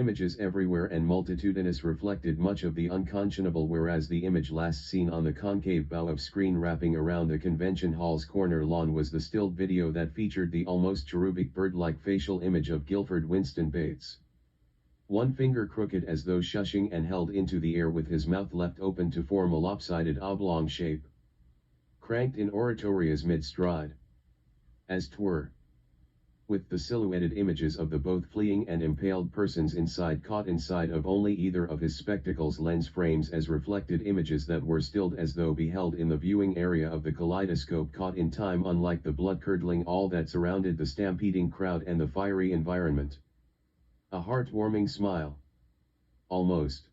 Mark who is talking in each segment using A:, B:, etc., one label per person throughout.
A: Images everywhere and multitudinous reflected much of the unconscionable, whereas the image last seen on the concave bow of screen wrapping around the convention hall's corner lawn was the stilled video that featured the almost cherubic bird-like facial image of Gilford Winston Bates. One finger crooked as though shushing and held into the air with his mouth left open to form a lopsided oblong shape. Cranked in oratoria's mid-stride. As 'twere. With the silhouetted images of the both fleeing and impaled persons inside caught inside of only either of his spectacles lens frames as reflected images that were stilled as though beheld in the viewing area of the kaleidoscope, caught in time, unlike the blood-curdling all that surrounded the stampeding crowd and the fiery environment. A heart-warming smile. Almost.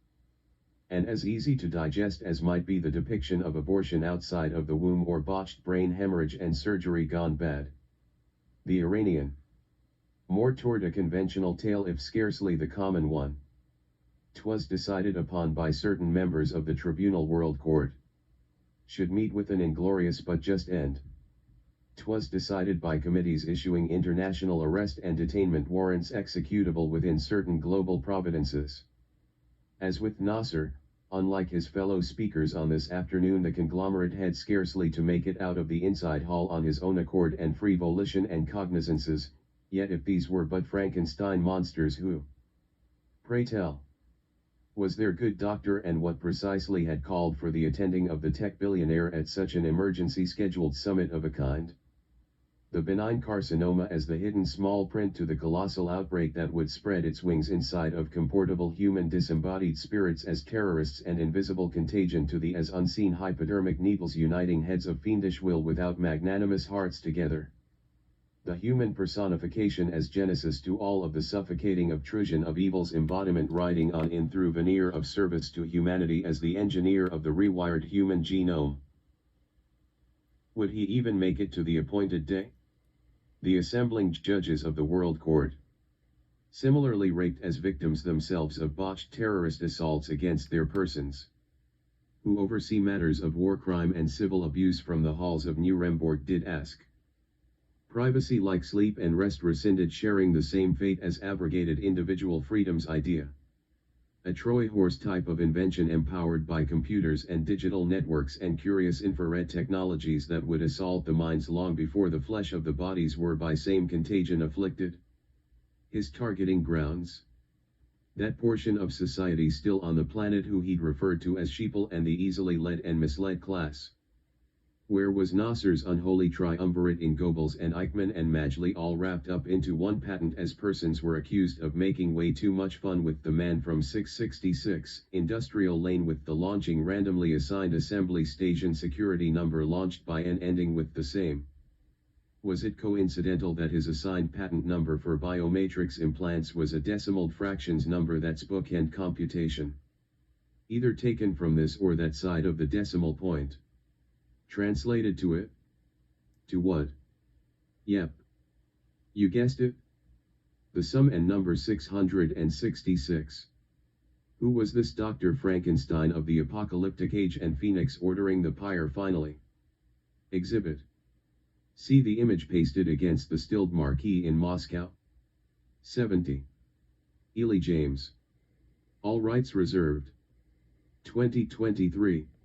A: And as easy to digest as might be the depiction of abortion outside of the womb or botched brain hemorrhage and surgery gone bad. The Iranian. More toward a conventional tale if scarcely the common one. 'Twas decided upon by certain members of the tribunal world court. Should meet with an inglorious but just end. 'Twas decided by committees issuing international arrest and detainment warrants executable within certain global providences. As with Nasser, unlike his fellow speakers on this afternoon, the conglomerate had scarcely to make it out of the inside hall on his own accord and free volition and cognizances. Yet if these were but Frankenstein monsters, who, pray tell, was their good doctor, and what precisely had called for the attending of the tech billionaire at such an emergency scheduled summit of a kind? The benign carcinoma as the hidden small print to the colossal outbreak that would spread its wings inside of comportable human disembodied spirits as terrorists, and invisible contagion to the as unseen hypodermic needles uniting heads of fiendish will without magnanimous hearts together. The human personification as genesis to all of the suffocating obtrusion of evil's embodiment, riding on in through veneer of service to humanity as the engineer of the rewired human genome. Would he even make it to the appointed day? The assembling judges of the World Court, similarly raped as victims themselves of botched terrorist assaults against their persons, who oversee matters of war crime and civil abuse from the halls of Nuremberg, did ask. Privacy like sleep and rest rescinded, sharing the same fate as abrogated individual freedom's idea. A Troy horse type of invention empowered by computers and digital networks and curious infrared technologies that would assault the minds long before the flesh of the bodies were by same contagion afflicted. His targeting grounds? That portion of society still on the planet who he'd referred to as sheeple and the easily led and misled class. Where was Nasser's unholy triumvirate in Goebbels and Eichmann and Majli, all wrapped up into one patent as persons were accused of making way too much fun with the man from 666 Industrial Lane with the launching randomly assigned assembly station security number launched by and ending with the same? Was it coincidental that his assigned patent number for biomatrix implants was a decimal fractions number that's bookend computation? Either taken from this or that side of the decimal point. Translated to it? To what? Yep. You guessed it. The sum and number 666. Who was this Dr. Frankenstein of the apocalyptic age and Phoenix ordering the Pyre finally? Exhibit. See the image pasted against the stilled marquee in Moscow. 70. Ely James. All rights reserved. 2023.